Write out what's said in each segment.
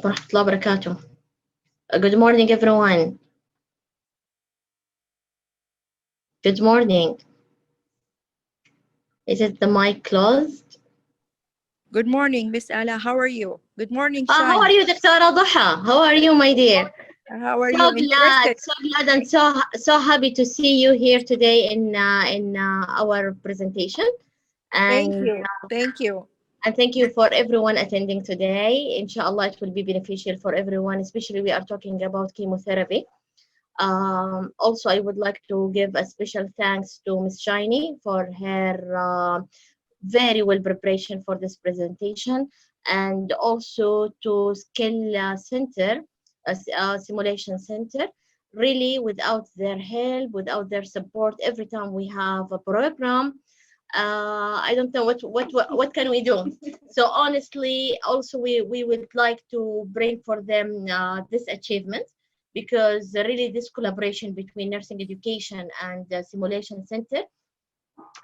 ورحمة الله وبركاته. Good morning, everyone. Good morning. Is it the mic closed? Good morning, Miss Ala. How are you? Good morning, How are Shine. you, Dr. Duha? How are you, my dear? How are So you? glad, Interested? so glad, and so happy to see you here today in our presentation. Thank And you. Thank you. and thank you for everyone attending today. Inshallah, it will be beneficial for everyone, especially we are talking about chemotherapy. Also, I would like to give a special thanks to Miss Shiny for her very well preparation for this presentation, and also to Skill Center, Simulation Center. Really, without their help, without their support, every time we have a program, I don't know what can we do. So honestly, also we would like to bring for them this achievement, because really this collaboration between nursing education and the simulation center,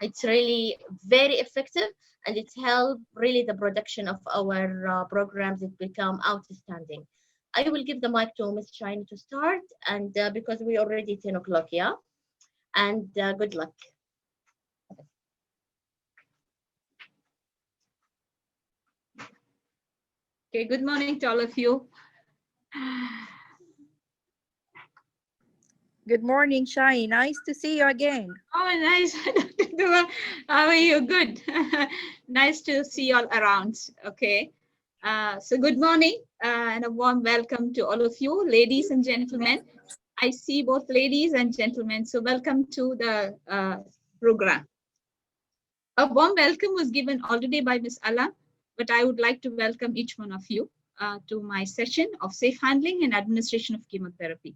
it's really very effective, and it's helped really the production of our programs. It become outstanding. I will give the mic to Miss Shiny to start, and because we already 10 o'clock, yeah, and good luck. Okay, good morning to all of you. Good morning, Shine. Nice to see you again. Oh, nice. How are you? Good. Nice to see you all around. Okay. So good morning and a warm welcome to all of you, ladies and gentlemen. I see both ladies and gentlemen. So welcome to the program. A warm welcome was given already by Ms. Ala, but I would like to welcome each one of you to my session of safe handling and administration of chemotherapy.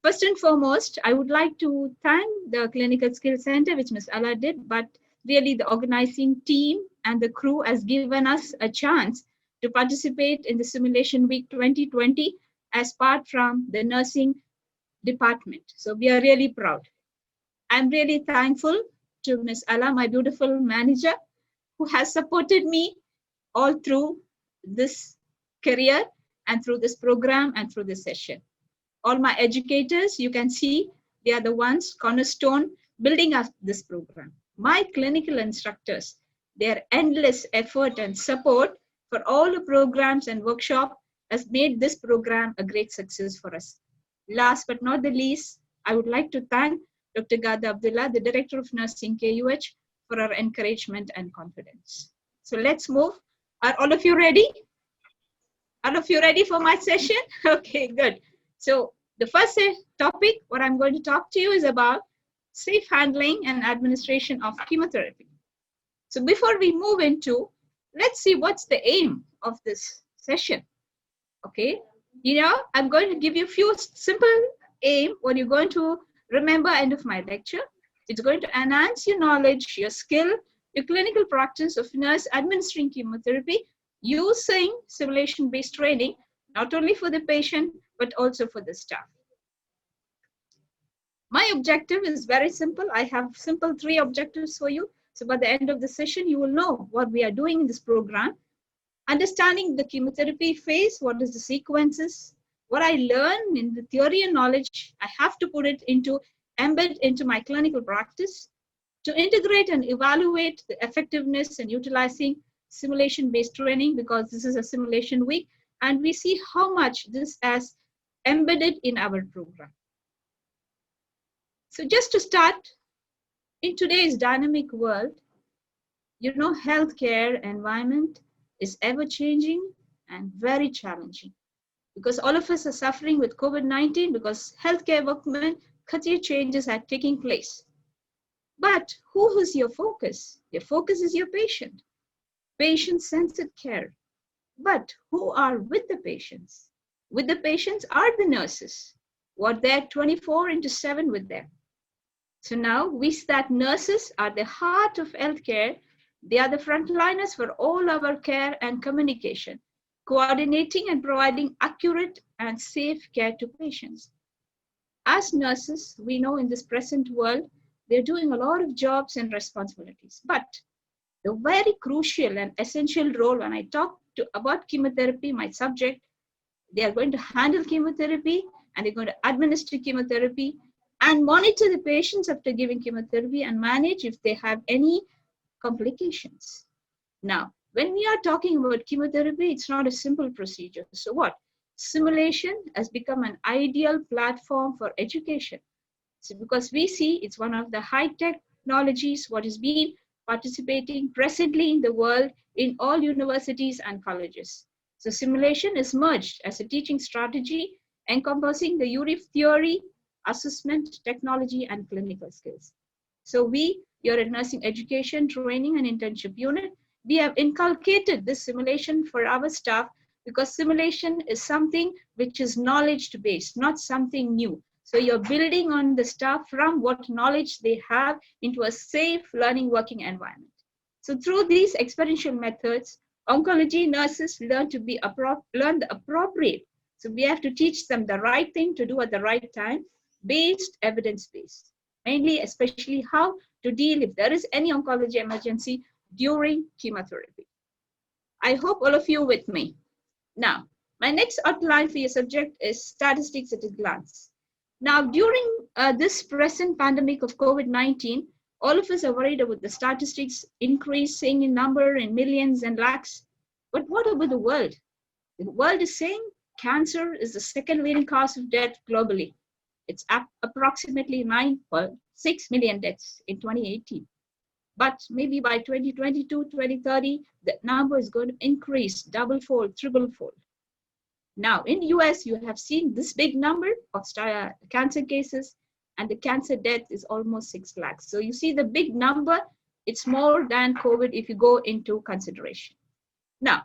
First and foremost, I would like to thank the Clinical Skills Center, which Ms. Ala did, but really the organizing team and the crew has given us a chance to participate in the Simulation Week 2020 as part from the nursing department. So we are really proud. I'm really thankful to Ms. Ala, my beautiful manager, who has supported me all through this career and through this program and through this session. All my educators, you can see, they are the ones cornerstone building up this program. My clinical instructors, their endless effort and support for all the programs and workshop has made this program a great success for us. Last but not the least, I would like to thank Dr. Gada Abdullah, the Director of Nursing KUH, for our encouragement and confidence. So let's move. Are all of you ready? All of you ready for my session? Okay, good. So the first topic, what I'm going to talk to you is about safe handling and administration of chemotherapy. So before we move into, let's see what's the aim of this session. Okay, I'm going to give you a few simple aim what you're going to remember end of my lecture. It's going to enhance your knowledge, your skill, your clinical practice of nurse administering chemotherapy using simulation-based training, not only for the patient, but also for the staff. My objective is very simple. I have simple 3 objectives for you. So by the end of the session, you will know what we are doing in this program. Understanding the chemotherapy phase, what is the sequences, what I learn in the theory and knowledge, I have to put it into, embed into my clinical practice to integrate and evaluate the effectiveness and utilizing simulation-based training, because this is a simulation week, and we see how much this has embedded in our program. So just to start, in today's dynamic world, healthcare environment is ever changing and very challenging, because all of us are suffering with COVID-19 because healthcare workmen, career changes are taking place. But who is your focus? Your focus is your patient. Patient-centered care. But who are with the patients? With the patients are the nurses, who are there 24/7 with them. So now we see that nurses are the heart of healthcare. They are the frontliners for all our care and communication, coordinating and providing accurate and safe care to patients. As nurses, we know in this present world, they're doing a lot of jobs and responsibilities. But the very crucial and essential role when I talk about chemotherapy, my subject, They are going to handle chemotherapy and they're going to administer chemotherapy and monitor the patients after giving chemotherapy and manage if they have any complications. Now, when we are talking about chemotherapy, it's not a simple procedure. So what? Simulation has become an ideal platform for education. So because we see it's one of the high technologies what is being participating presently in the world in all universities and colleges. So simulation is merged as a teaching strategy encompassing the URI theory, assessment, technology, and clinical skills. So we, your nursing education, training, and internship unit, we have inculcated this simulation for our staff because simulation is something which is knowledge-based, not something new. So you're building on the staff from what knowledge they have into a safe learning working environment. So through these experiential methods, oncology nurses learn to be learn the appropriate. So we have to teach them the right thing to do at the right time, based, evidence-based. Mainly, especially how to deal if there is any oncology emergency during chemotherapy. I hope all of you with me. Now, my next outline for your subject is statistics at a glance. Now, during this present pandemic of COVID-19, all of us are worried about the statistics increasing in number in millions and lakhs. But what about the world? The world is saying cancer is the second leading cause of death globally. It's approximately 9.6 million deaths in 2018. But maybe by 2022, 2030, the number is going to increase double-fold, triple-fold. Now, in the US, you have seen this big number of cancer cases, and the cancer death is almost 6 lakhs. So you see the big number, it's more than COVID if you go into consideration. Now,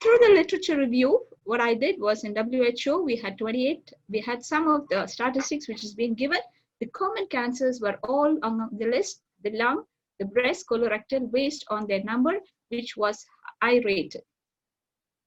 through the literature review, what I did was in WHO, we had some of the statistics which is being given. The common cancers were all on the list, the lung, the breast, colorectal, based on their number, which was high rated.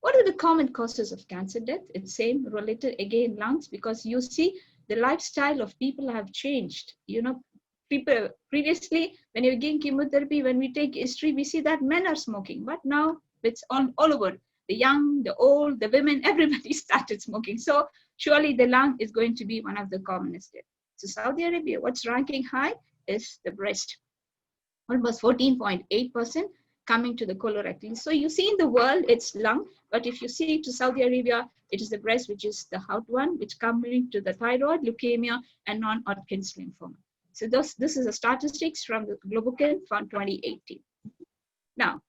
What are the common causes of cancer death? It's same related again, lungs, because you see the lifestyle of people have changed. You know, people previously, when you're giving chemotherapy, when we take history, we see that men are smoking, but now it's all over. The young, the old, the women, everybody started smoking. So surely the lung is going to be one of the commonest deaths. So Saudi Arabia, what's ranking high is the breast, almost 14.8%. Coming to the colorectal. So you see in the world, it's lung, but if you see to Saudi Arabia, it is the breast, which is the hot one, which coming to the thyroid, leukemia, and non-Hodgkin's lymphoma. So this is the statistics from the Globochem from 2018. Now,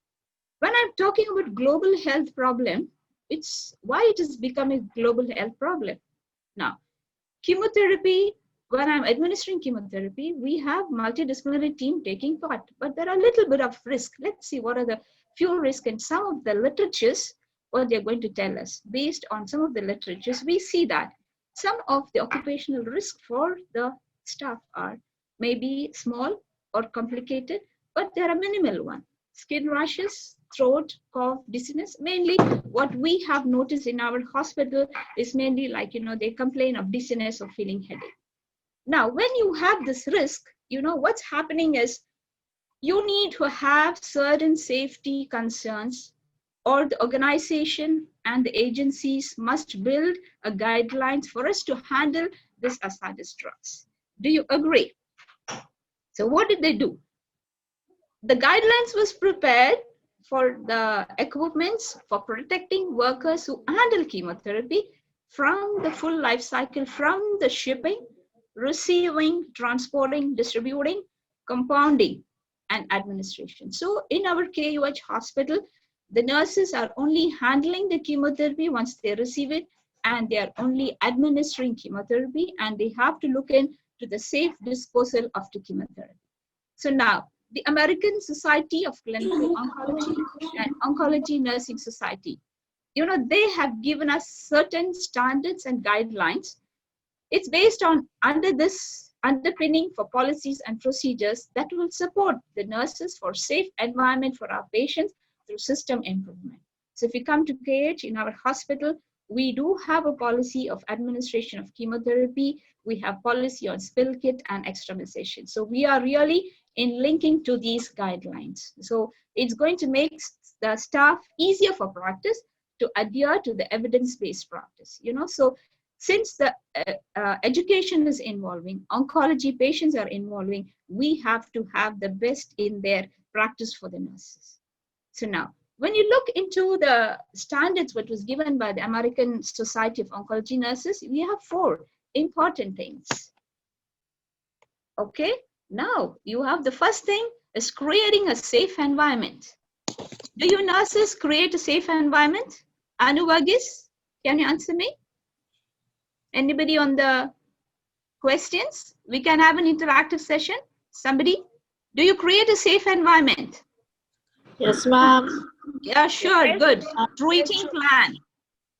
when I'm talking about global health problem, it's why it is becoming a global health problem. Now, chemotherapy, when I'm administering chemotherapy, we have multidisciplinary team taking part, but there are a little bit of risk. Let's see what are the few risks and some of the literatures, what they're going to tell us. Based on some of the literatures, we see that some of the occupational risk for the staff are maybe small or complicated, but there are minimal ones. Skin rashes, throat, cough, dizziness. Mainly what we have noticed in our hospital is mainly like, they complain of dizziness or feeling headache. Now, when you have this risk, what's happening is you need to have certain safety concerns, or the organization and the agencies must build a guidelines for us to handle this hazardous drugs. Do you agree? So what did they do? The guidelines was prepared for the equipments for protecting workers who handle chemotherapy from the full life cycle, from the shipping, receiving, transporting, distributing, compounding, and administration. So in our KUH hospital, the nurses are only handling the chemotherapy once they receive it, and they are only administering chemotherapy, and they have to look into the safe disposal of the chemotherapy. So now, the American Society of Clinical Oncology and Oncology Nursing Society, they have given us certain standards and guidelines. It's based on under this underpinning for policies and procedures that will support the nurses for safe environment for our patients through system improvement. So if you come to KH in our hospital, we do have a policy of administration of chemotherapy. We have policy on spill kit and extravasation. So we are really in linking to these guidelines. So it's going to make the staff easier for practice, to adhere to the evidence-based practice. So since the education is involving, oncology patients are involving, we have to have the best in their practice for the nurses. So now, when you look into the standards what was given by the American Society of Oncology Nurses, we have 4 important things. Okay, now you have the first thing is creating a safe environment. Do you nurses create a safe environment? Anu Varghese, can you answer me? Anybody on the questions? We can have an interactive session. Somebody? Do you create a safe environment? Yes, ma'am. Yeah, sure, good. Treating plan,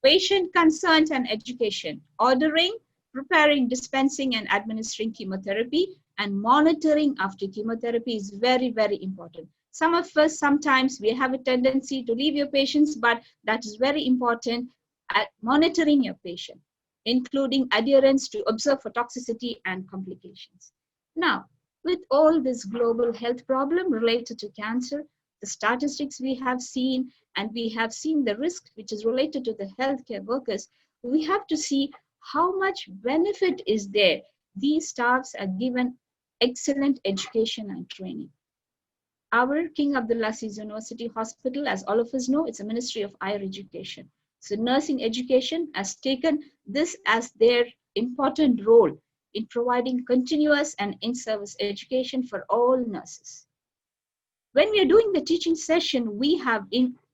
patient consent and education, ordering, preparing, dispensing and administering chemotherapy, and monitoring after chemotherapy is very, very important. Some of us, sometimes we have a tendency to leave your patients, but that is very important at monitoring your patient, including adherence to observe for toxicity and complications. Now, with all this global health problem related to cancer, the statistics we have seen, and we have seen the risk which is related to the healthcare workers, we have to see how much benefit is there. These staffs are given excellent education and training. Our King Abdulaziz University Hospital, as all of us know, it's a Ministry of Higher Education. So nursing education has taken this as their important role in providing continuous and in-service education for all nurses. When we are doing the teaching session, we have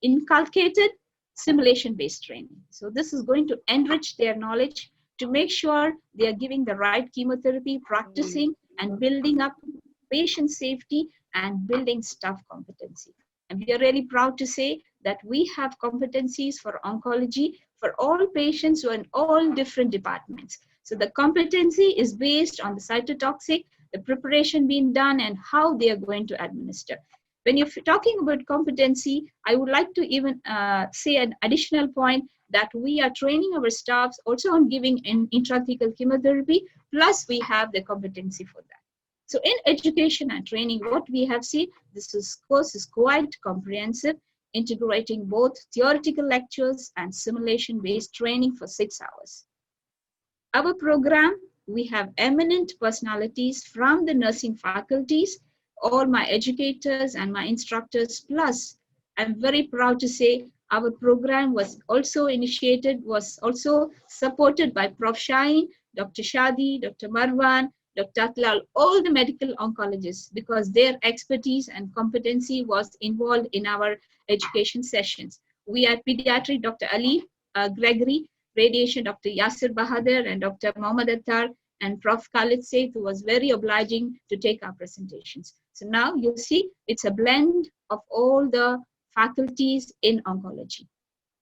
inculcated simulation-based training. So this is going to enrich their knowledge to make sure they are giving the right chemotherapy, practicing and building up patient safety and building staff competency. And we are really proud to say that we have competencies for oncology for all patients who are in all different departments. So the competency is based on the cytotoxic, the preparation being done, and how they are going to administer. When you're talking about competency, I would like to even say an additional point that we are training our staffs also on giving an intrathecal chemotherapy, plus we have the competency for that. So in education and training, what we have seen, course is quite comprehensive, integrating both theoretical lectures and simulation-based training for 6 hours. Our program, we have eminent personalities from the nursing faculties, all my educators and my instructors, plus I'm very proud to say our program was also supported by Prof. Shaheen, Dr. Shadi, Dr. Marwan, Dr. Atlal, all the medical oncologists, because their expertise and competency was involved in our education sessions. We had pediatric Dr. Ali Gregory, radiation Dr. Yasir Bahadur, and Dr. Mohammad Attar, and Prof. Khalid Saif, who was very obliging to take our presentations. So now you see it's a blend of all the faculties in oncology.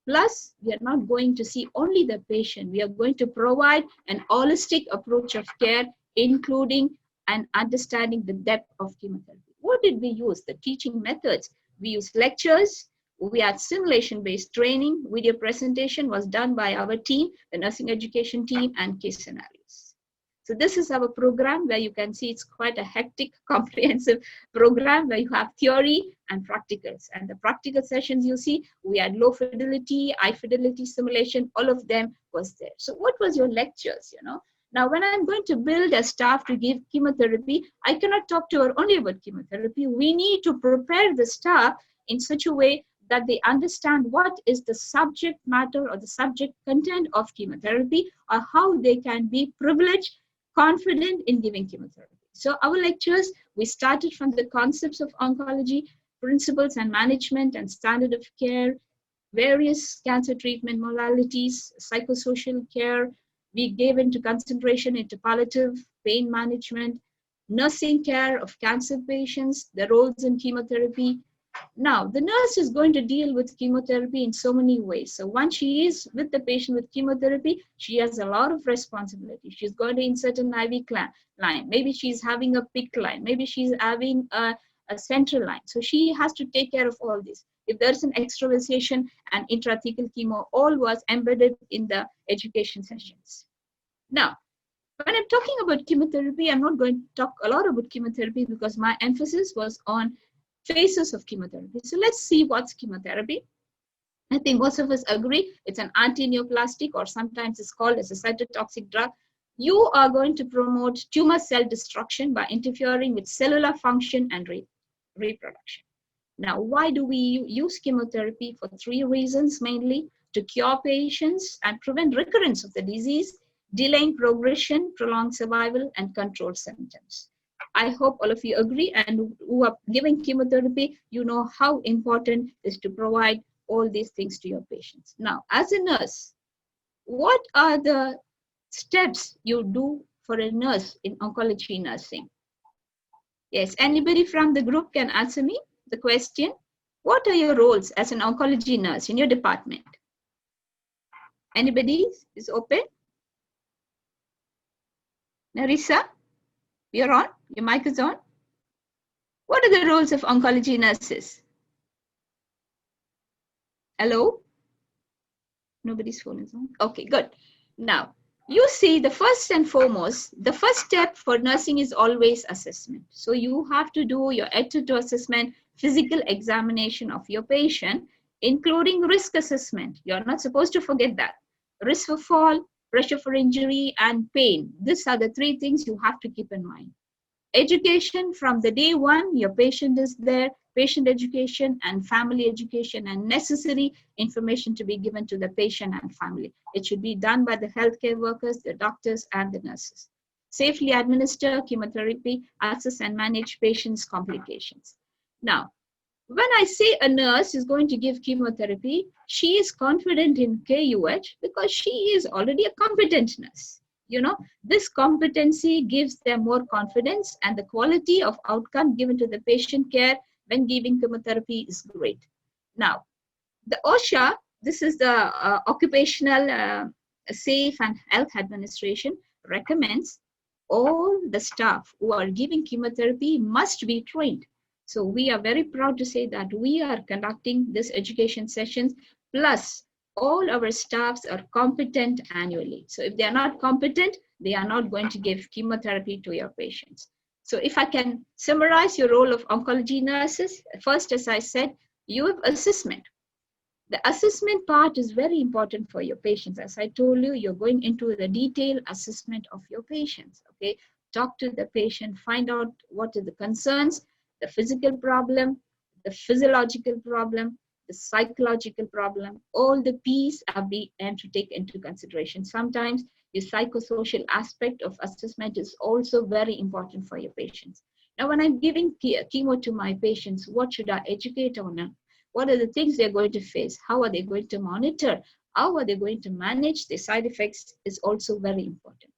Plus, we are not going to see only the patient. We are going to provide an holistic approach of care, including and understanding the depth of chemotherapy. What did we use? The teaching methods. We used lectures. We had simulation-based training. Video presentation was done by our team, the nursing education team, and case scenarios. So this is our program where you can see it's quite a hectic, comprehensive program where you have theory and practicals. And the practical sessions you see, we had low fidelity, high fidelity simulation, all of them was there. So what was your lectures, Now, when I'm going to build a staff to give chemotherapy, I cannot talk to her only about chemotherapy. We need to prepare the staff in such a way that they understand what is the subject matter or the subject content of chemotherapy, or how they can be privileged, confident in giving chemotherapy. So our lectures, we started from the concepts of oncology, principles and management and standard of care, various cancer treatment modalities, psychosocial care. We gave into concentration into palliative, pain management, nursing care of cancer patients, the roles in chemotherapy. Now, the nurse is going to deal with chemotherapy in so many ways. So once she is with the patient with chemotherapy, she has a lot of responsibility. She's going to insert an IV line. Maybe she's having a PIC line. Maybe she's having a central line. So she has to take care of all this. If there's an extravasation and intrathecal chemo, all was embedded in the education sessions. Now, when I'm talking about chemotherapy, I'm not going to talk a lot about chemotherapy because my emphasis was on phases of chemotherapy. So let's see what's chemotherapy. I think most of us agree it's an anti-neoplastic, or sometimes it's called as a cytotoxic drug. You are going to promote tumor cell destruction by interfering with cellular function and reproduction. Now, why do we use chemotherapy? For three reasons mainly: to cure patients and prevent recurrence of the disease, delaying progression, prolong survival, and control symptoms. I hope all of you agree, and who are giving chemotherapy, you know how important it is to provide all these things to your patients. Now, as a nurse, what are the steps you do for a nurse in oncology nursing? Yes, anybody from the group can answer me the question. What are your roles as an oncology nurse in your department? Anybody is open? Narisa, you're on. Your mic is on. What are the roles of oncology nurses? Hello? Nobody's phone is on. Okay, good. Now, you see, the first and foremost, the first step for nursing is always assessment. So you have to do your head-to-toe assessment, physical examination of your patient, including risk assessment. You're not supposed to forget that. Risk for fall, pressure for injury, and pain. These are the three things you have to keep in mind. Education from the day one, your patient is there, patient education and family education, and necessary information to be given to the patient and family. It should be done by the healthcare workers, the doctors, and the nurses. Safely administer chemotherapy, assess and manage patients' complications. Now, when I say a nurse is going to give chemotherapy, she is confident in KUH because she is already a competent nurse. You know, this competency gives them more confidence, and the quality of outcome given to the patient care when giving chemotherapy is great. Now, the OSHA, this is the Occupational Safe and Health Administration, recommends all the staff who are giving chemotherapy must be trained. So we are very proud to say that we are conducting this education sessions, plus all our staffs are competent annually. So if they are not competent, they are not going to give chemotherapy to your patients. So if I can summarize your role of oncology nurses, first, as I said, you have assessment. The assessment part is very important for your patients. As I told you, you're going into the detailed assessment of your patients, okay? Talk to the patient, find out what are the concerns, the physical problem, the physiological problem, the psychological problem. All the P's are being to take into consideration. Sometimes the psychosocial aspect of assessment is also very important for your patients. Now, when I'm giving chemo to my patients, what should I educate on them? What are the things they're going to face? How are they going to monitor? How are they going to manage the side effects is also very important.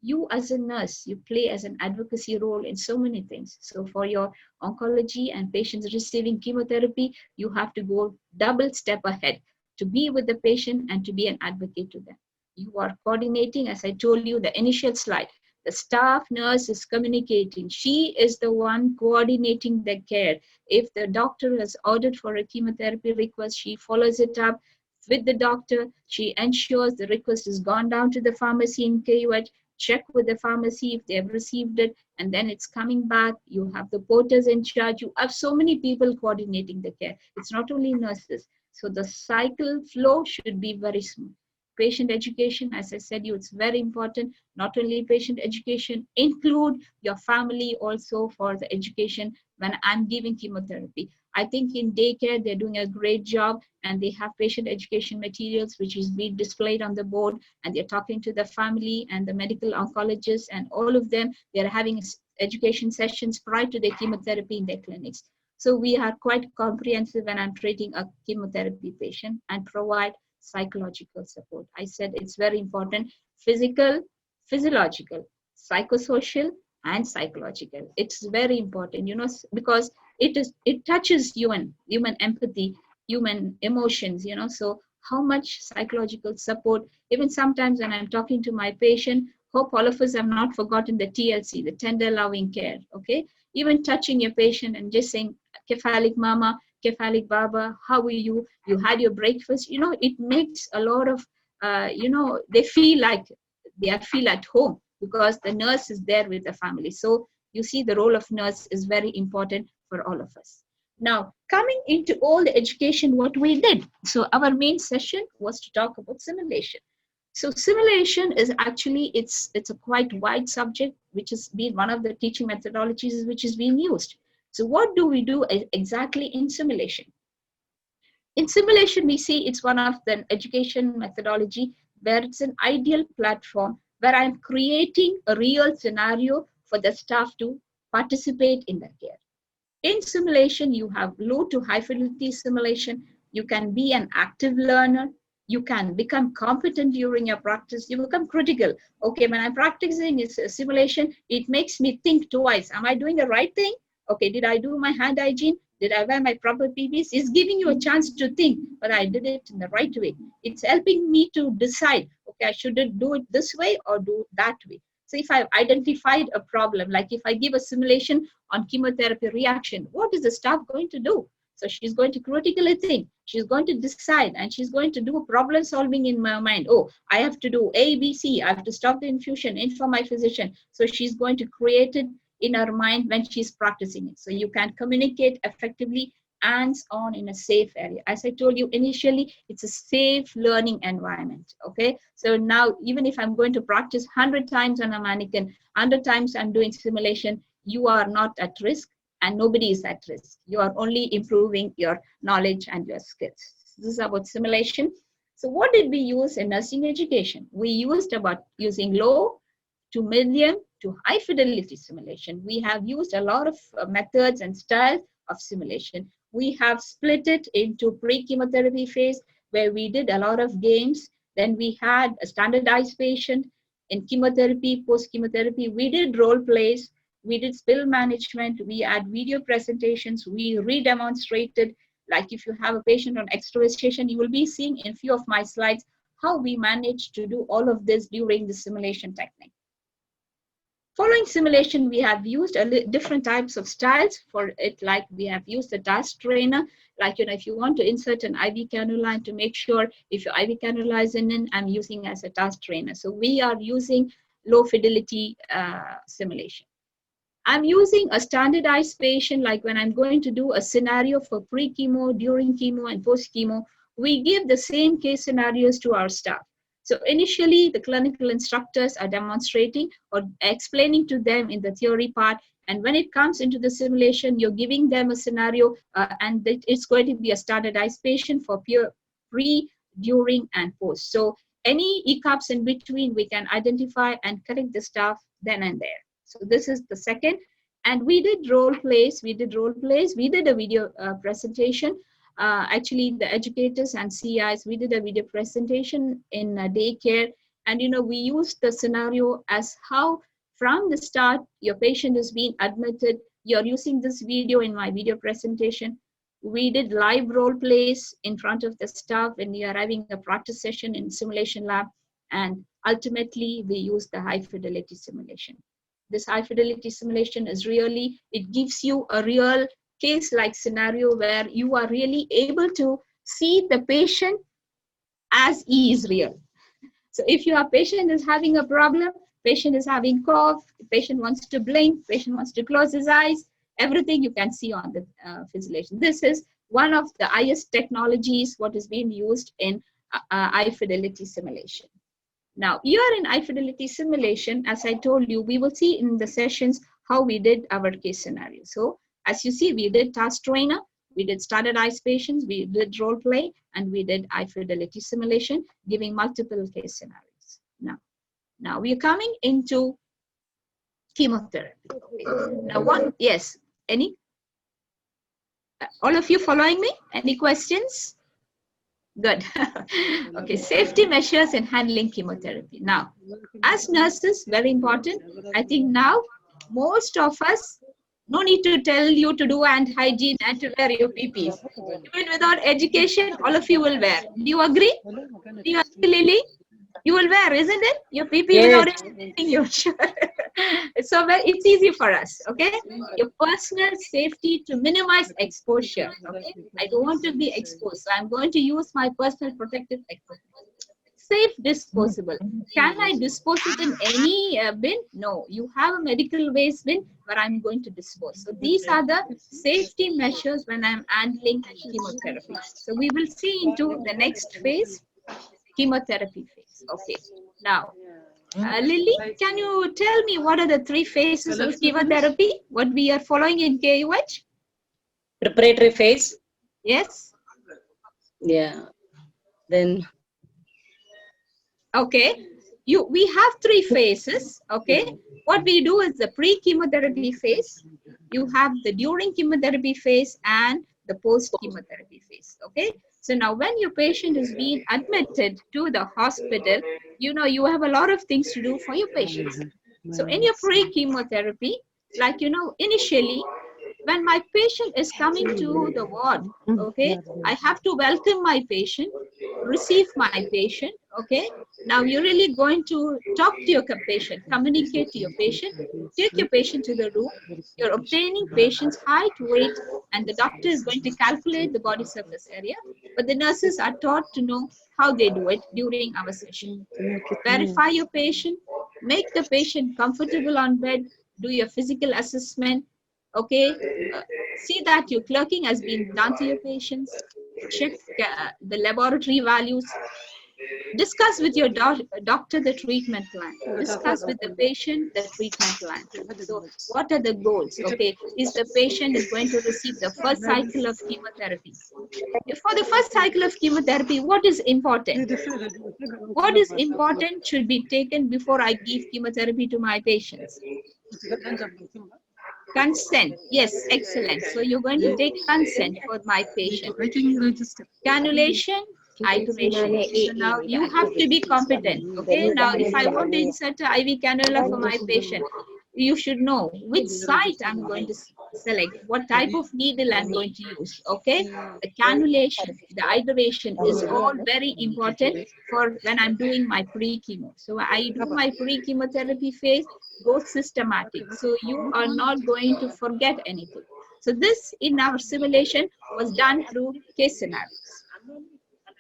You as a nurse, you play as an advocacy role in so many things. So for your oncology and patients receiving chemotherapy, you have to go double step ahead to be with the patient and to be an advocate to them. You are coordinating, as I told you, the initial slide. The staff nurse is communicating. She is the one coordinating the care. If the doctor has ordered for a chemotherapy request, she follows it up with the doctor. She ensures the request has gone down to the pharmacy in KUH, check with the pharmacy if they have received it, and then it's coming back. You have the porters in charge. You have so many people coordinating the care. It's not only nurses. So the cycle flow should be very smooth. Patient education, as I said you, it's very important. Not only patient education, include your family also for the education when I'm giving chemotherapy. I think in daycare, they're doing a great job, and they have patient education materials, which is being displayed on the board, and they're talking to the family and the medical oncologists, and all of them, they're having education sessions prior to their chemotherapy in their clinics. So we are quite comprehensive when I'm treating a chemotherapy patient and provide psychological support. I said it's very important: physical, physiological, psychosocial, and psychological. It's very important, you know, because it touches human empathy, human emotions, you know. So how much psychological support, even sometimes when I'm talking to my patient, hope all of us have not forgotten the TLC, the tender loving care, okay? Even touching your patient and just saying, Kefalik Mama, Kefalik Baba, how are you? You had your breakfast? You know, it makes a lot of, you know, they feel like they feel at home because the nurse is there with the family. So you see, the role of nurse is very important for all of us. Now, coming into all the education, what we did. So our main session was to talk about simulation. So simulation is actually, it's a quite wide subject, which has been one of the teaching methodologies which is being used. So what do we do exactly in simulation? In simulation, we see it's one of the education methodology where it's an ideal platform where I'm creating a real scenario for the staff to participate in the care. In simulation, you have low to high fidelity simulation. You can be an active learner. You can become competent during your practice. You become critical. Okay, when I'm practicing this simulation, it makes me think twice. Am I doing the right thing? Okay, did I do my hand hygiene? Did I wear my proper PPs? It's giving you a chance to think, but I did it in the right way. It's helping me to decide, okay, I should do it this way or do that way. So if I've identified a problem, like if I give a simulation on chemotherapy reaction, what is the staff going to do? So she's going to critically think, she's going to decide, and she's going to do problem solving in my mind. Oh, I have to do A, B, C. I have to stop the infusion, inform my physician. So she's going to create it in her mind when she's practicing it. So you can communicate effectively hands-on in a safe area. As I told you initially, it's a safe learning environment, okay? So now, even if I'm going to practice 100 times on a mannequin, 100 times I'm doing simulation, you are not at risk and nobody is at risk. You are only improving your knowledge and your skills. This is about simulation. So what did we use in nursing education? We used about using low to medium to high fidelity simulation. We have used a lot of methods and styles of simulation. We have split it into pre-chemotherapy phase, where we did a lot of games. Then we had a standardized patient. In chemotherapy, post-chemotherapy, we did role plays, we did spill management, we had video presentations, we re-demonstrated. Like if you have a patient on extravasation, you will be seeing in a few of my slides how we managed to do all of this during the simulation technique. Following simulation, we have used different types of styles for it, like we have used a task trainer, like, if you want to insert an IV cannula and to make sure if your IV cannula is in, I'm using as a task trainer. So we are using low fidelity simulation. I'm using a standardized patient, like when I'm going to do a scenario for pre-chemo, during chemo, and post-chemo, we give the same case scenarios to our staff. So initially, the clinical instructors are demonstrating or explaining to them in the theory part. And when it comes into the simulation, you're giving them a scenario and it's going to be a standardized patient for pre, during, and post. So any hiccups in between, we can identify and correct the staff then and there. So this is the second. And we did role plays. We did a video presentation. Actually, the educators and CIs, we did a video presentation in daycare. And, we used the scenario as how from the start, your patient is being admitted. You're using this video in my video presentation. We did live role plays in front of the staff when we are having a practice session in simulation lab. And ultimately, we use the high fidelity simulation. This high fidelity simulation is really, it gives you a real case-like scenario where you are really able to see the patient as he is real. So if your patient is having a problem, patient is having cough, patient wants to blink, patient wants to close his eyes, everything you can see on the visualization. This is one of the highest technologies what is being used in high fidelity simulation. Now, here in high fidelity simulation, as I told you, we will see in the sessions how we did our case scenario. So as you see, we did task trainer, we did standardized patients, we did role play, and we did high fidelity simulation, giving multiple case scenarios. Now we are coming into chemotherapy. Now what, yes, any? All of you following me? Any questions? Good. Okay, safety measures in handling chemotherapy. Now, as nurses, very important. I think now most of us, no need to tell you to do hand hygiene and to wear your PPs. Even without education, all of you will wear. Do you agree? Do you agree, Lily? You will wear, isn't it? Your PP without anything, you're sure. So it's easy for us, okay? Your personal safety to minimize exposure, okay? I don't want to be exposed, so I'm going to use my personal protective equipment. safe disposable. Can I dispose it in any bin? No, you have a medical waste bin where I'm going to dispose. So these are the safety measures when I'm handling chemotherapy. So we will see into the next phase, chemotherapy phase. Okay, now Lily, can you tell me what are the 3 phases of chemotherapy? What we are following in KUH? Preparatory phase. Yes. Yeah. Then. Okay. We have 3 phases. Okay. What we do is the pre-chemotherapy phase. You have the during chemotherapy phase and the post-chemotherapy phase. Okay. So now when your patient is being admitted to the hospital, you have a lot of things to do for your patients. So in your pre-chemotherapy, like, initially, when my patient is coming to the ward, okay, I have to welcome my patient, receive my patient, okay. Now you're really going to talk to your patient, communicate to your patient, take your patient to the room. You're obtaining patient's height, weight, and the doctor is going to calculate the body surface area. But the nurses are taught to know how they do it during our session. Verify your patient, make the patient comfortable on bed, do your physical assessment, okay. See that your clerking has been done to your patients, check the laboratory values, discuss with your doctor the treatment plan, discuss with the patient the treatment plan. So what are the goals? Okay, is the patient is going to receive the first cycle of chemotherapy. For the first cycle of chemotherapy, what is important? What is important should be taken before I give chemotherapy to my patients. Consent. Yes, excellent. So you're going to take consent for my patient. Cannulation, iteration. So now you have to be competent. Okay. Now, if I want to insert an IV cannula for my patient, you should know which site I'm going to select, what type of needle I'm going to use. Okay. The cannulation, the iteration is all very important for when I'm doing my pre-chemo. So I do my pre-chemotherapy phase, go systematic. So you are not going to forget anything. So this in our simulation was done through case scenarios.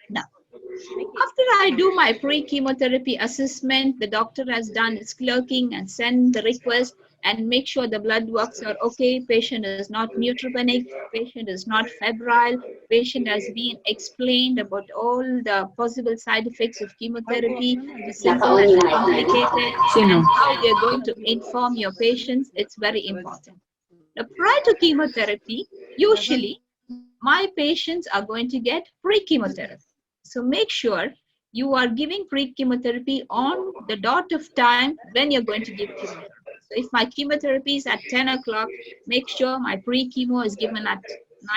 Now, after I do my pre-chemotherapy assessment, the doctor has done its clerking and send the request and make sure the blood works are okay. Patient is not neutropenic, patient is not febrile, patient has been explained about all the possible side effects of chemotherapy, the simple and the complicated, and how we are going to inform your patients. It's very important. Now, prior to chemotherapy, usually my patients are going to get pre-chemotherapy. So make sure you are giving pre-chemotherapy on the dot of time when you're going to give chemotherapy. So if my chemotherapy is at 10 o'clock, make sure my pre-chemo is given at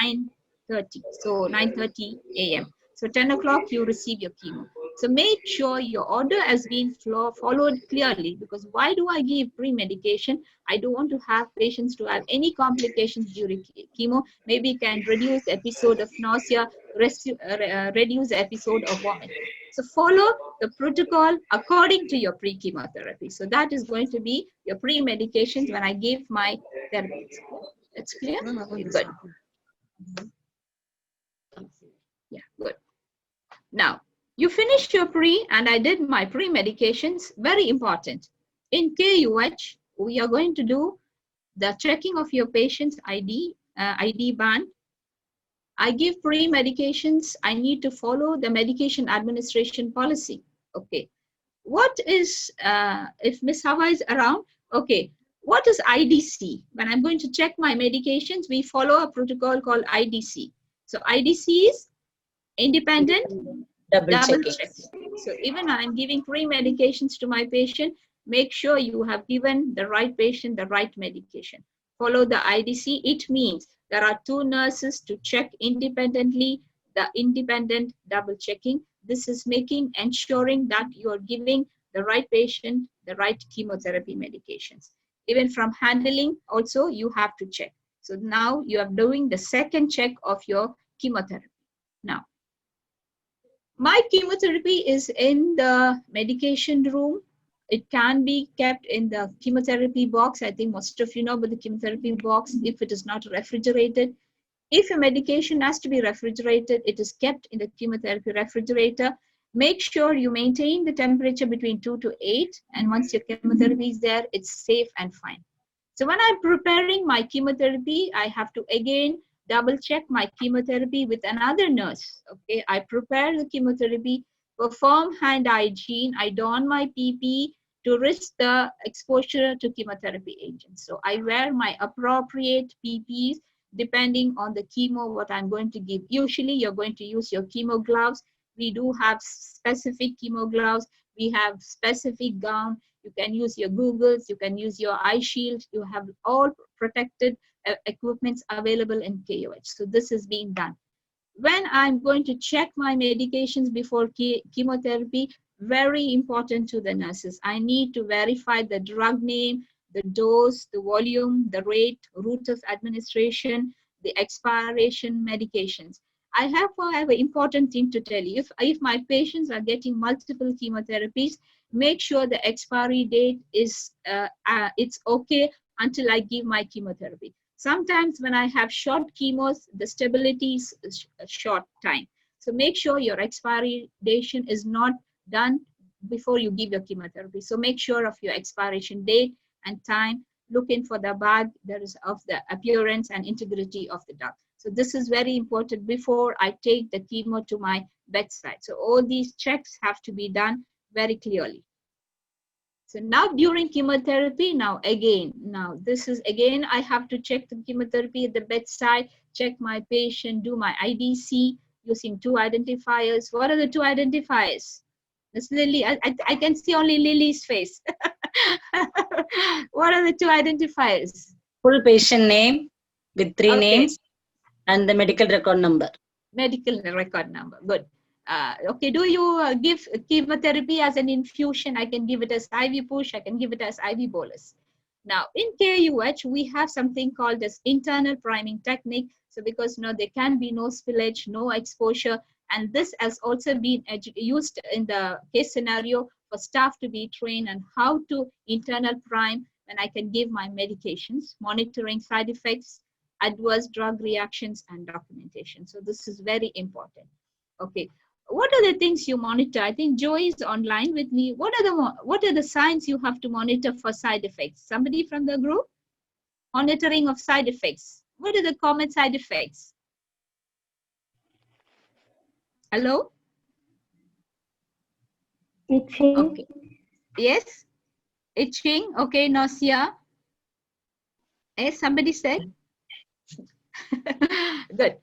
9:30. So 9:30 a.m. So 10 o'clock, you receive your chemo. So make sure your order has been followed clearly, because why do I give pre-medication? I don't want to have patients to have any complications during chemo. Maybe it can reduce the episode of nausea, reduce the episode of vomit. So follow the protocol according to your pre-chemotherapy. So that is going to be your pre-medications when I give my therapies. That's clear? Good. Yeah, good. Now, you finish your pre, and I did my pre-medications. Very important. In KUH, we are going to do the checking of your patient's ID band. I give pre-medications. I need to follow the medication administration policy. Okay. What is, if Miss Hawa is around, okay, what is IDC? When I'm going to check my medications, we follow a protocol called IDC. So IDC is independent double check. So even when I'm giving pre-medications to my patient, make sure you have given the right patient the right medication. Follow the IDC. It means there are 2 nurses to check independently, the independent double checking. This is ensuring that you are giving the right patient the right chemotherapy medications. Even from handling also, you have to check. So now you are doing the second check of your chemotherapy. Now, my chemotherapy is in the medication room. It can be kept in the chemotherapy box. I think most of you know about the chemotherapy box, if it is not refrigerated. If a medication has to be refrigerated, it is kept in the chemotherapy refrigerator. Make sure you maintain the temperature between 2 to 8, and once your chemotherapy is there, it's safe and fine. So when I'm preparing my chemotherapy, I have to again double check my chemotherapy with another nurse. Okay, I prepare the chemotherapy, perform hand hygiene, I don my PPE to risk the exposure to chemotherapy agents. So I wear my appropriate PPEs depending on the chemo what I'm going to give. Usually you're going to use your chemo gloves. We do have specific chemo gloves. We have specific gown. You can use your googles, you can use your eye shield. You have all protected equipments available in KOH. So this is being done. When I'm going to check my medications before chemotherapy, very important to the nurses. I need to verify the drug name, the dose, the volume, the rate, route of administration, the expiration medications. I have an important thing to tell you. If my patients are getting multiple chemotherapies, make sure the expiry date is it's okay until I give my chemotherapy. Sometimes when I have short chemos, the stability is a short time. So make sure your expiration is not done before you give your chemotherapy. So make sure of your expiration date and time. Look in for the bag that is of the appearance and integrity of the drug. So this is very important before I take the chemo to my bedside. So all these checks have to be done very clearly. So now during chemotherapy, now this is again, I have to check the chemotherapy at the bedside, check my patient, do my IDC using 2 identifiers. What are the 2 identifiers? Miss Lily, I can see only Lily's face. What are the 2 identifiers? Full patient name with 3 Okay. names and the medical record number. Medical record number, good. Okay, do you give chemotherapy as an infusion? I can give it as IV push, I can give it as IV bolus. Now, in KUH, we have something called as internal priming technique. So because there can be no spillage, no exposure, and this has also been used in the case scenario for staff to be trained on how to internal prime when I can give my medications, monitoring side effects, adverse drug reactions, and documentation. So this is very important. Okay, what are the things you monitor? I think Joy is online with me. What are the signs you have to monitor for side effects? Somebody from the group? Monitoring of side effects. What are the common side effects? Hello? Itching. Okay. Yes? Itching. Okay, nausea. Yes, somebody said? Good.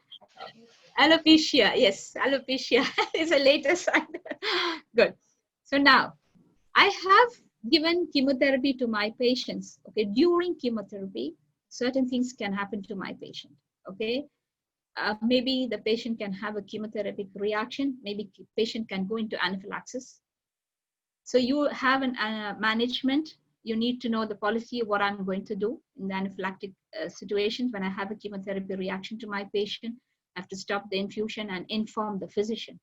Alopecia. Yes, alopecia is a later sign. Good. So now, I have given chemotherapy to my patients. Okay, during chemotherapy, certain things can happen to my patient. Okay, maybe the patient can have a chemotherapy reaction. Maybe patient can go into anaphylaxis. So you have an management. You need to know the policy of what I'm going to do in the anaphylactic situations. When I have a chemotherapy reaction to my patient, I have to stop the infusion and inform the physician.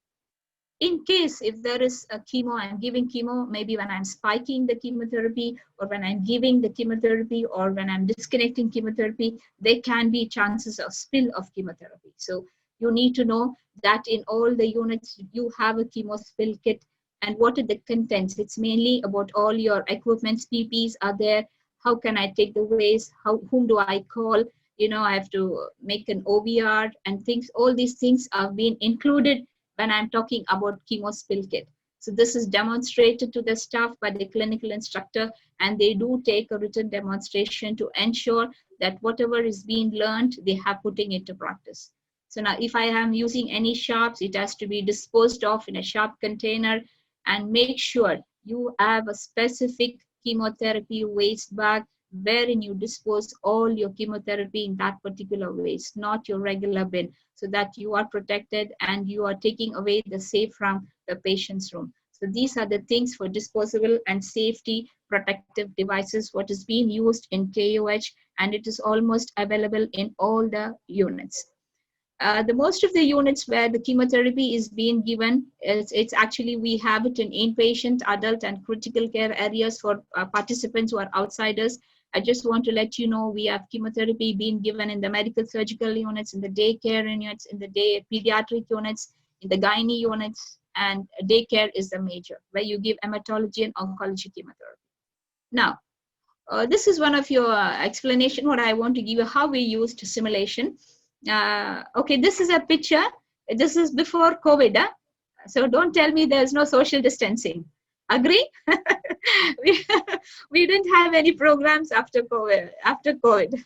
In case if there is a chemo, I'm giving chemo, maybe when I'm spiking the chemotherapy or when I'm giving the chemotherapy or when I'm disconnecting chemotherapy, there can be chances of spill of chemotherapy. So you need to know that in all the units, you have a chemo spill kit and what are the contents. It's mainly about all your equipments, PPs are there. How can I take the waste? Whom do I call? I have to make an OVR and things. All these things are being included when I'm talking about chemo spill kit. So this is demonstrated to the staff by the clinical instructor, and they do take a written demonstration to ensure that whatever is being learned, they have putting it to practice. So now if I am using any sharps, it has to be disposed of in a sharp container, and make sure you have a specific chemotherapy waste bag wherein you dispose all your chemotherapy in that particular waste, not your regular bin, so that you are protected and you are taking away the safe from the patient's room. So these are the things for disposable and safety protective devices, what is being used in KOH, and it is almost available in all the units. The most of the units where the chemotherapy is being given, it's actually, we have it in inpatient, adult, and critical care areas for participants who are outsiders. I just want to let you know we have chemotherapy being given in the medical surgical units, in the daycare units, in the day pediatric units, in the gynae units, and daycare is the major, where you give hematology and oncology chemotherapy. Now, this is one of your explanation what I want to give you, how we used simulation. Okay, this is a picture. This is before COVID. So don't tell me there's no social distancing. Agree? we, we didn't have any programs after COVID.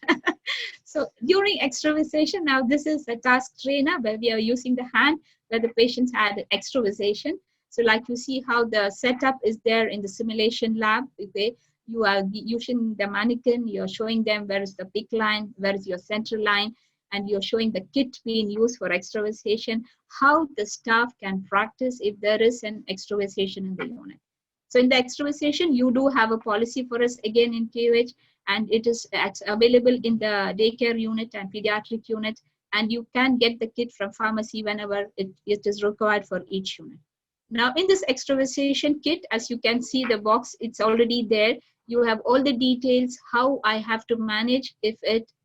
So during extravasation, now this is a task trainer where we are using the hand where the patients had extravasation. So like you see how the setup is there in the simulation lab. Okay, you are using the mannequin, you're showing them where is the peak line, where is your center line, and you're showing the kit being used for extravasation, how the staff can practice if there is an extravasation in the unit. So in the extravasation, you do have a policy for us again in KUH, and it is available in the daycare unit and pediatric unit, and you can get the kit from pharmacy whenever it is required for each unit. Now in this extravasation kit, as you can see the box, it's already there. You have all the details, how I have to manage if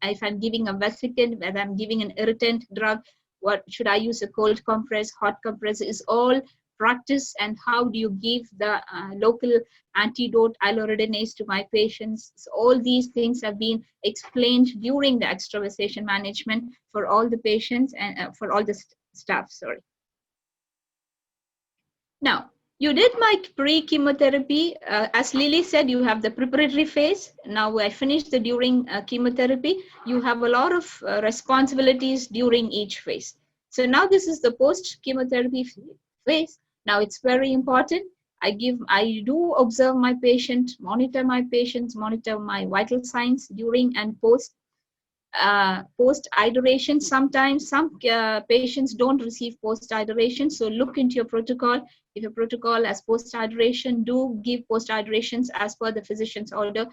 I'm giving a vesicant, whether I'm giving an irritant drug, what should I use, a cold compress, hot compress, is all practice, and how do you give the local antidote hyaluronidase to my patients. So all these things have been explained during the extravasation management for all the patients and for all the staff, sorry. Now, you did my pre-chemotherapy. As Lily said, you have the preparatory phase. Now I finished the during chemotherapy. You have a lot of responsibilities during each phase. So now this is the post-chemotherapy phase. Now it's very important. I do observe my patient, monitor my patients, monitor my vital signs during and post iteration. Sometimes some patients don't receive post iteration, so look into your protocol. If your protocol has post iteration, do give post iterations as per the physician's order.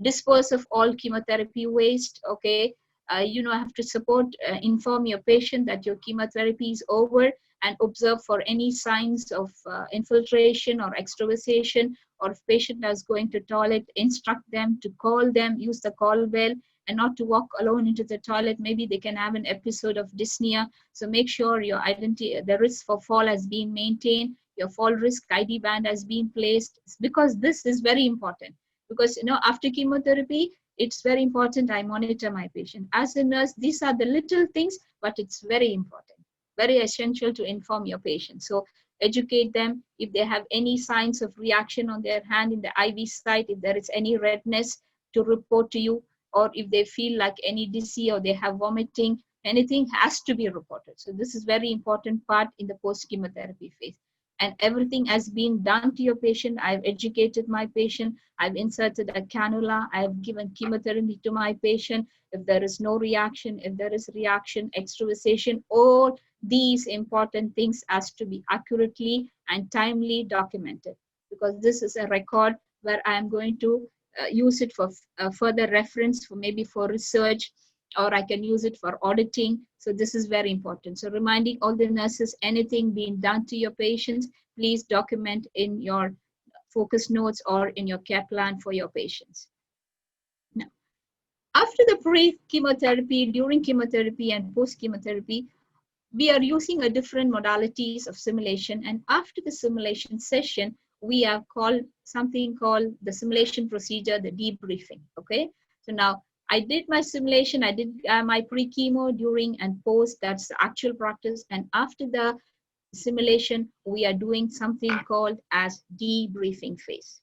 Dispose of all chemotherapy waste. Okay, have to inform your patient that your chemotherapy is over, and observe for any signs of infiltration or extravasation, or if patient is going to toilet, instruct them to call them, use the call bell, and not to walk alone into the toilet. Maybe they can have an episode of dyspnea. So make sure your the risk for fall has been maintained, your fall risk ID band has been placed, because this is very important. Because after chemotherapy, it's very important I monitor my patient. As a nurse, these are the little things, but it's very important, very essential to inform your patient. So educate them if they have any signs of reaction on their hand in the IV site, if there is any redness, to report to you, or if they feel like any dizzy or they have vomiting, anything has to be reported. So this is very important part in the post-chemotherapy phase. And everything has been done to your patient. I've educated my patient. I've inserted a cannula. I've given chemotherapy to my patient. If there is no reaction, if there is reaction, extravasation, all these important things has to be accurately and timely documented, because this is a record where I am going to use it for further reference, for maybe for research, or I can use it for auditing. So this is very important. So reminding all the nurses, anything being done to your patients, please document in your focus notes or in your care plan for your patients. Now, after the pre-chemotherapy, during chemotherapy, and post-chemotherapy, we are using a different modalities of simulation. And after the simulation session, we have something called the simulation procedure, the debriefing. Okay, so now I did my simulation, I did my pre-chemo, during and post, that's the actual practice. And after the simulation, we are doing something called as debriefing phase.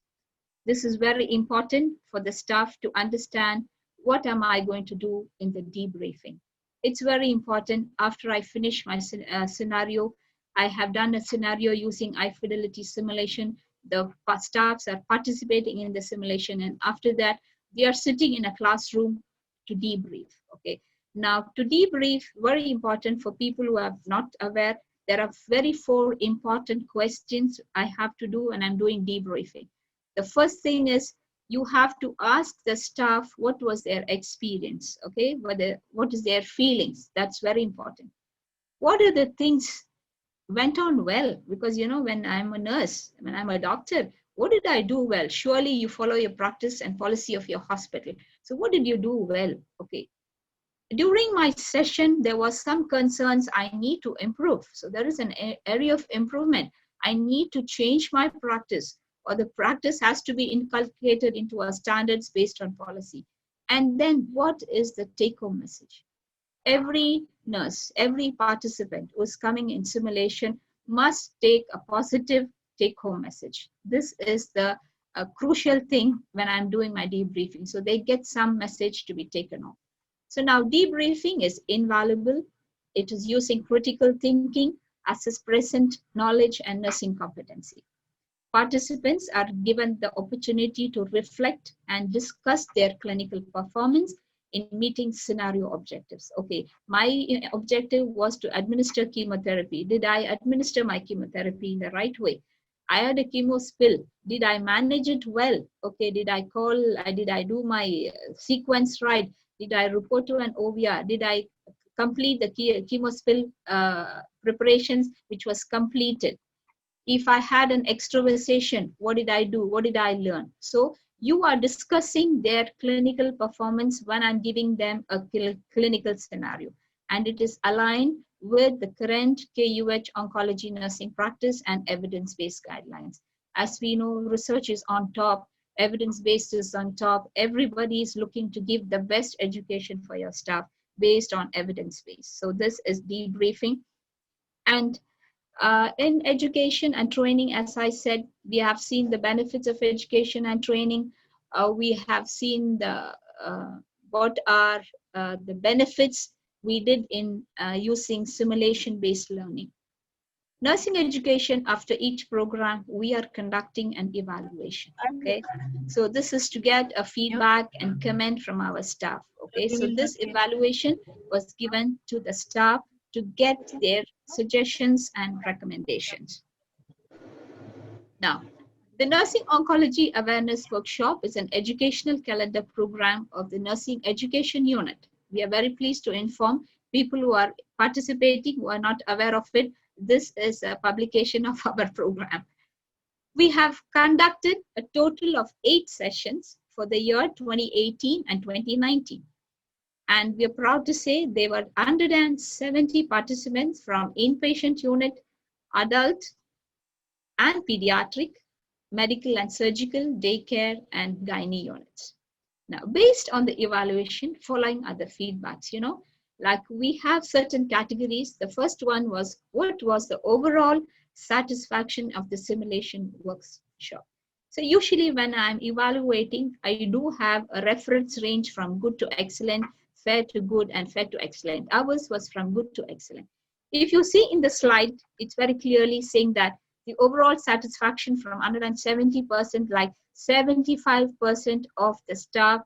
This is very important for the staff to understand, what am I going to do in the debriefing. It's very important. After I finish my scenario, I have done a scenario using high fidelity simulation. The staffs are participating in the simulation, and after that, they are sitting in a classroom to debrief. Okay. Now, to debrief, very important for people who are not aware, there are four important questions I have to do, and I'm doing debriefing. The first thing is, you have to ask the staff what was their experience, okay? What is their feelings? That's very important. What are the things went on well? Because, when I'm a nurse, when I'm a doctor, what did I do well? Surely you follow your practice and policy of your hospital. So what did you do well? Okay. During my session, there was some concerns I need to improve. So there is an area of improvement. I need to change my practice, or the practice has to be inculcated into our standards based on policy. And then what is the take-home message? Every nurse, every participant who is coming in simulation must take a positive take-home message. This is the crucial thing when I'm doing my debriefing. So they get some message to be taken on. So now debriefing is invaluable. It is using critical thinking, assess present knowledge and nursing competency. Participants are given the opportunity to reflect and discuss their clinical performance in meeting scenario objectives. Okay, my objective was to administer chemotherapy. Did I administer my chemotherapy in the right way? I had a chemo spill. Did I manage it well? Okay, did I do my sequence right? Did I report to an OVR? Did I complete the chemo spill preparations, which was completed? If I had an extravasation, what did I do? What did I learn? So you are discussing their clinical performance when I'm giving them a clinical scenario. And it is aligned with the current KUH oncology nursing practice and evidence-based guidelines. As we know, research is on top, evidence-based is on top. Everybody is looking to give the best education for your staff based on evidence-based. So this is debriefing. And in education and training, as I said, we have seen the benefits of education and training. We have seen what are the benefits we did in using simulation-based learning. Nursing education, after each program, we are conducting an evaluation, okay? So this is to get a feedback and comment from our staff, okay? So this evaluation was given to the staff to get their suggestions and recommendations. Now, the Nursing Oncology Awareness Workshop is an educational calendar program of the Nursing Education Unit. We are very pleased to inform people who are participating, who are not aware of it. This is a publication of our program. We have conducted a total of 8 sessions for the year 2018 and 2019. And we are proud to say there were 170 participants from inpatient unit, adult and pediatric, medical and surgical, daycare and gynae units. Now, based on the evaluation, following other feedbacks, like we have certain categories. The first one was, what was the overall satisfaction of the simulation workshop? So usually when I'm evaluating, I do have a reference range from good to excellent, fair to good, and fair to excellent. Ours was from good to excellent. If you see in the slide, it's very clearly saying that the overall satisfaction from 170%, like 75% of the staff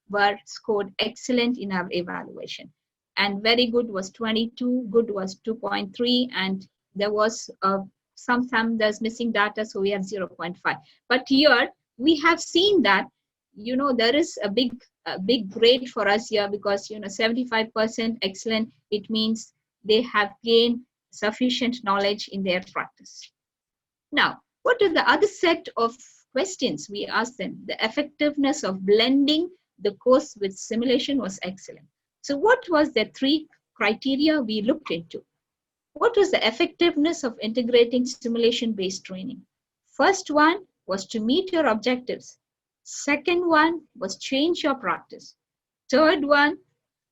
were scored excellent in our evaluation. And very good was 22, good was 2.3, and there was some there's missing data, so we have 0.5. But here we have seen that, there is a big grade for us here, because 75% excellent, it means they have gained sufficient knowledge in their practice. Now, what are the other set of questions we asked them? The effectiveness of blending the course with simulation was excellent. So what was the 3 criteria we looked into? What was the effectiveness of integrating simulation-based training? First one was to meet your objectives. Second one was change your practice. Third one,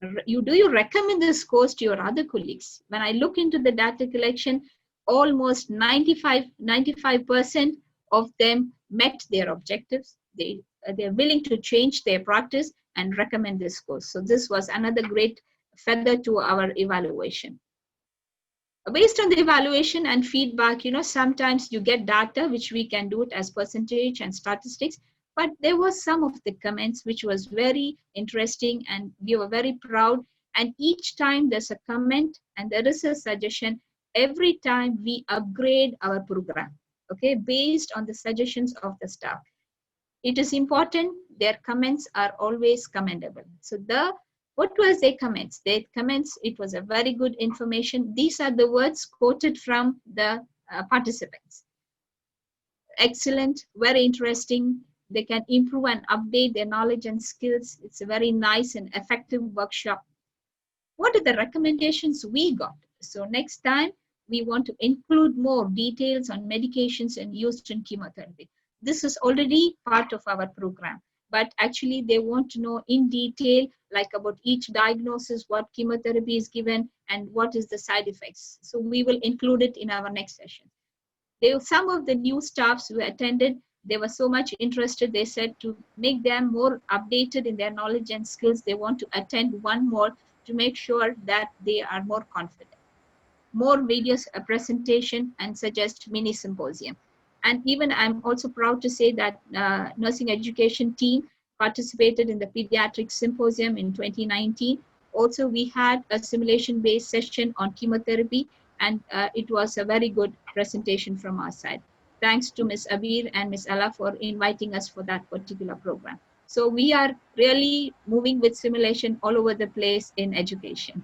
do you recommend this course to your other colleagues? When I look into the data collection, almost 95% of them met their objectives. They're willing to change their practice and recommend this course. So this was another great feather to our evaluation. Based on the evaluation and feedback, sometimes you get data which we can do it as percentage and statistics, but there was some of the comments which was very interesting and we were very proud. And each time there's a comment and there is a suggestion, every time we upgrade our program, okay, based on the suggestions of the staff. It is important, their comments are always commendable. So what was their comments? Their comments, it was a very good information. These are the words quoted from the participants. Excellent, very interesting. They can improve and update their knowledge and skills. It's a very nice and effective workshop. What are the recommendations we got? So next time we want to include more details on medications and used in chemotherapy. This is already part of our program, but actually they want to know in detail, like about each diagnosis, what chemotherapy is given, and what is the side effects. So we will include it in our next session. Some of the new staffs who attended, they were so much interested. They said to make them more updated in their knowledge and skills, they want to attend one more to make sure that they are more confident. More videos, a presentation, and suggest mini symposium. And even I'm also proud to say that nursing education team participated in the pediatric symposium in 2019. Also, we had a simulation-based session on chemotherapy, and it was a very good presentation from our side. Thanks to Ms. Abir and Ms. Ella for inviting us for that particular program. So we are really moving with simulation all over the place in education.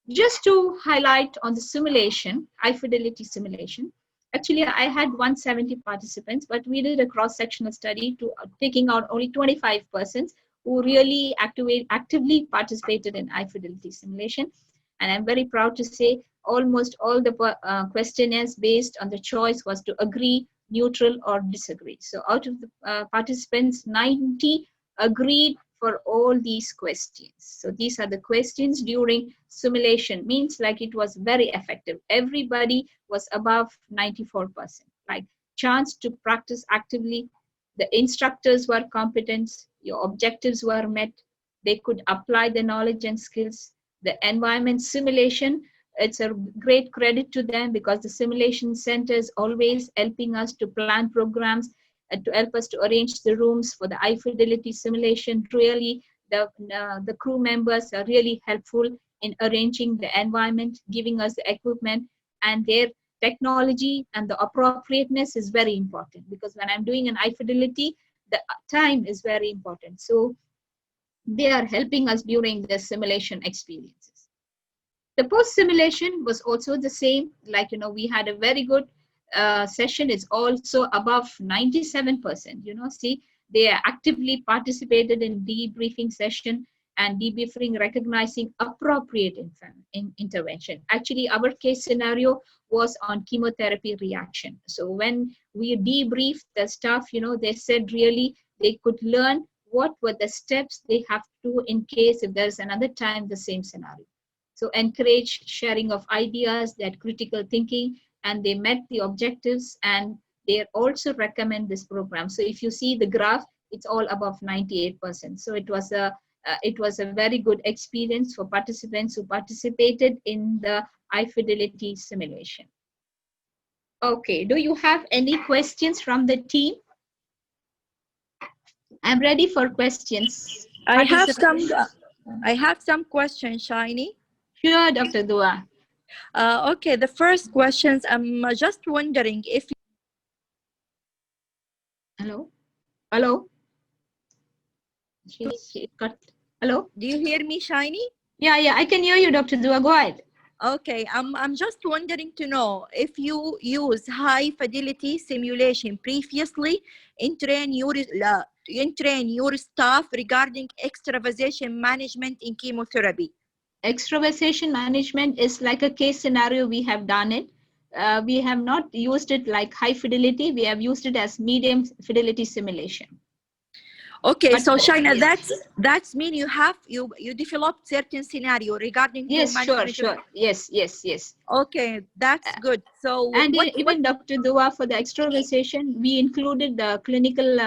Just to highlight on the simulation, high fidelity simulation, actually I had 170 participants, but we did a cross-sectional study to taking out only 25 persons who really actively participated in high fidelity simulation. And I'm very proud to say almost all the questionnaires based on the choice was to agree, neutral, or disagree. So out of the participants, 90 agreed for all these questions. So these are the questions during simulation, means like it was very effective. Everybody was above 94%, like chance to practice actively. The instructors were competent, your objectives were met, they could apply the knowledge and skills. The environment simulation, it's a great credit to them because the simulation center is always helping us to plan programs, to help us to arrange the rooms for the high fidelity simulation. Really, the crew members are really helpful in arranging the environment, giving us the equipment, and their technology and the appropriateness is very important, because when I'm doing an high fidelity, the time is very important. So they are helping us during the simulation experiences. The post simulation was also the same, like, we had a very good session. Is also above 97%. See, they actively participated in debriefing session, and debriefing recognizing appropriate intervention. Actually, our case scenario was on chemotherapy reaction. So when we debriefed the staff, they said really they could learn what were the steps they have to do in case if there's another time the same scenario. So encourage sharing of ideas, that critical thinking, and they met the objectives, and they also recommend this program. So if you see the graph, it's all above 98%. So it was a very good experience for participants who participated in the high fidelity simulation. Okay, do you have any questions from the team? I'm ready for questions. I have some questions, Shiny. Sure, Dr. Dua. Okay, the first questions, I'm just wondering if... Hello? Hello? She cut. Hello? Do you hear me, Shiny? Yeah, I can hear you, Dr. Dua. Go ahead. Okay, I'm just wondering to know if you use high fidelity simulation previously in train your staff regarding extravasation management in chemotherapy. Extravasation management is like a case scenario. We have done it. We have not used it like high fidelity. We have used it as medium fidelity simulation. Okay, But so Shaina, yes. that's mean you developed certain scenario regarding yes, sure. Yes. Okay, that's good. So and even Dr. Dua, for the extravasation, we included the clinical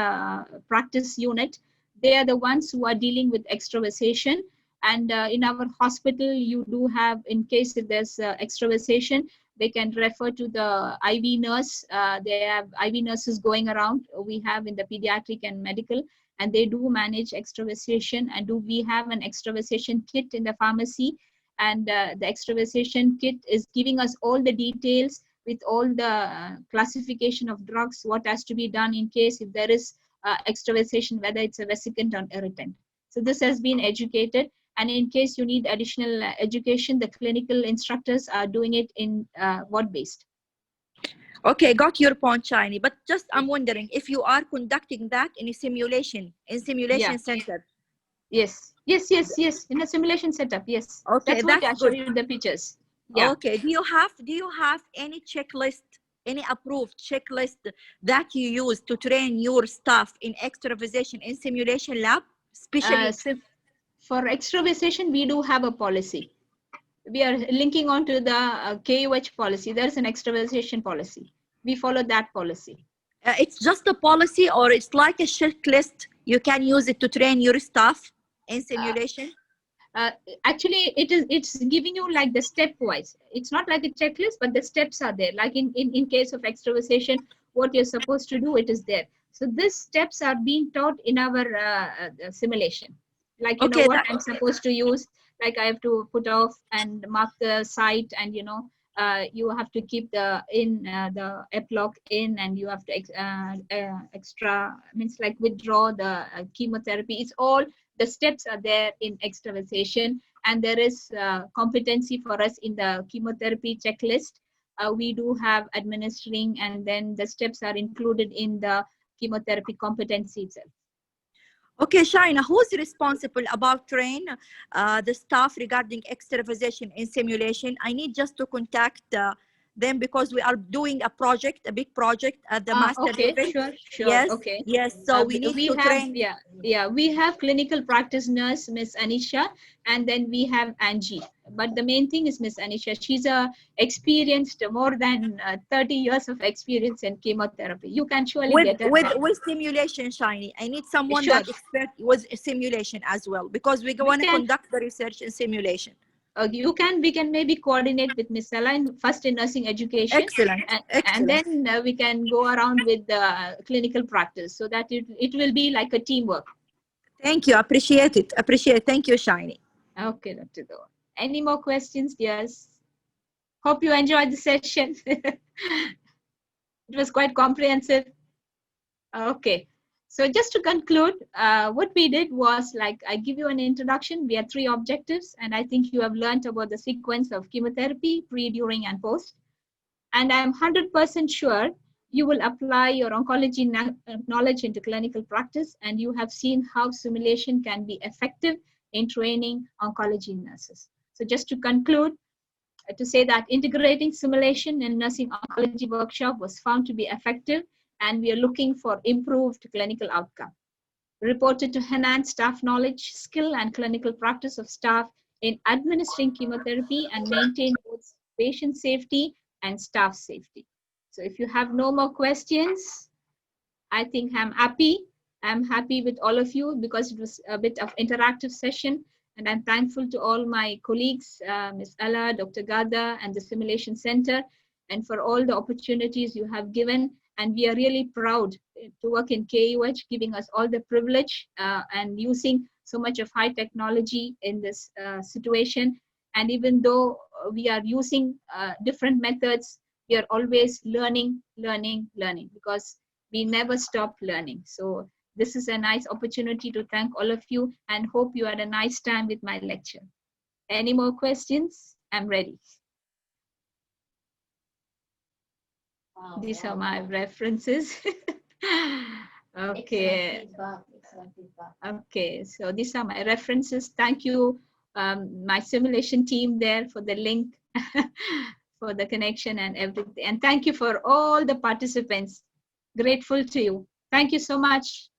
practice unit. They are the ones who are dealing with extravasation. And in our hospital, you do have, in case if there's extravasation, they can refer to the IV nurse. They have IV nurses going around. We have in the pediatric and medical, and they do manage extravasation. And we have an extravasation kit in the pharmacy. And the extravasation kit is giving us all the details with all the classification of drugs, what has to be done in case if there is extravasation, whether it's a vesicant or irritant. So this has been educated. And in case you need additional education, the clinical instructors are doing it in ward-based. Okay, got your point, Shiny. But just I'm wondering if you are conducting that in a simulation, center. Yes. In a simulation setup, yes. Okay, That's what I that's showed good. you the pictures. Yeah. Okay. Do you have any checklist, any approved checklist that you use to train your staff in extravasation in simulation lab, especially? So for extravasation, we do have a policy. We are linking on to the KUH policy. There's an extravasation policy. We follow that policy. It's just a policy, or it's like a checklist. You can use it to train your staff in simulation. Actually, it's giving you like the stepwise. It's not like a checklist, but the steps are there. Like in case of extravasation, what you're supposed to do, it is there. So these steps are being taught in our simulation. Like, you know, Okay, what I'm supposed to use, like I have to put off and mark the site, and you know, you have to keep the epilogue in, and you have to extra, means like withdraw the chemotherapy. It's all the steps are there in extravasation, and there is competency for us in the chemotherapy checklist. We do have administering, and then the steps are included in the chemotherapy competency itself. Okay, Shaina, who's responsible about train the staff regarding extravasation in simulation? I need just to contact them, because we are doing a project, a big project at the master Okay, level. sure. Yes, Okay. yes. So we need to train. Yeah, we have clinical practice nurse, Miss Anisha, and then we have Angie. But the main thing is Miss Anisha. She's experienced more than 30 years of experience in chemotherapy. You can surely get her. With simulation, Shiny. I need someone Sure. that expert with simulation as well, because we want to conduct the research in simulation. We can maybe coordinate with Miss Ella first in nursing education. Excellent. And then we can go around with the clinical practice, so that it will be like a teamwork. Thank you. Appreciate it. Thank you, Shiny. Okay, Dr. Do. Any more questions, dears? Hope you enjoyed the session. It was quite comprehensive. Okay. So just to conclude, what we did was, like, I give you an introduction. We had 3 objectives, and I think you have learned about the sequence of chemotherapy, pre, during, and post. And I'm 100% sure you will apply your oncology knowledge into clinical practice, and you have seen how simulation can be effective in training oncology nurses. So just to conclude, to say that integrating simulation in nursing oncology workshop was found to be effective, and we are looking for improved clinical outcome. Reported to enhance staff knowledge, skill, and clinical practice of staff in administering chemotherapy and maintain both patient safety and staff safety. So if you have no more questions, I think I'm happy. I'm happy with all of you, because it was a bit of interactive session, and I'm thankful to all my colleagues, Ms. Ella, Dr. Gada, and the Simulation Center, and for all the opportunities you have given. And we are really proud to work in KUH, giving us all the privilege and using so much of high technology in this situation. And even though we are using different methods, we are always learning, because we never stop learning. So this is a nice opportunity to thank all of you, and hope you had a nice time with my lecture. Any more questions? I'm ready. These are my references. Okay. Okay, so these are my references. Thank you, my simulation team there, for the link, for the connection and everything. And thank you for all the participants. Grateful to you. Thank you so much.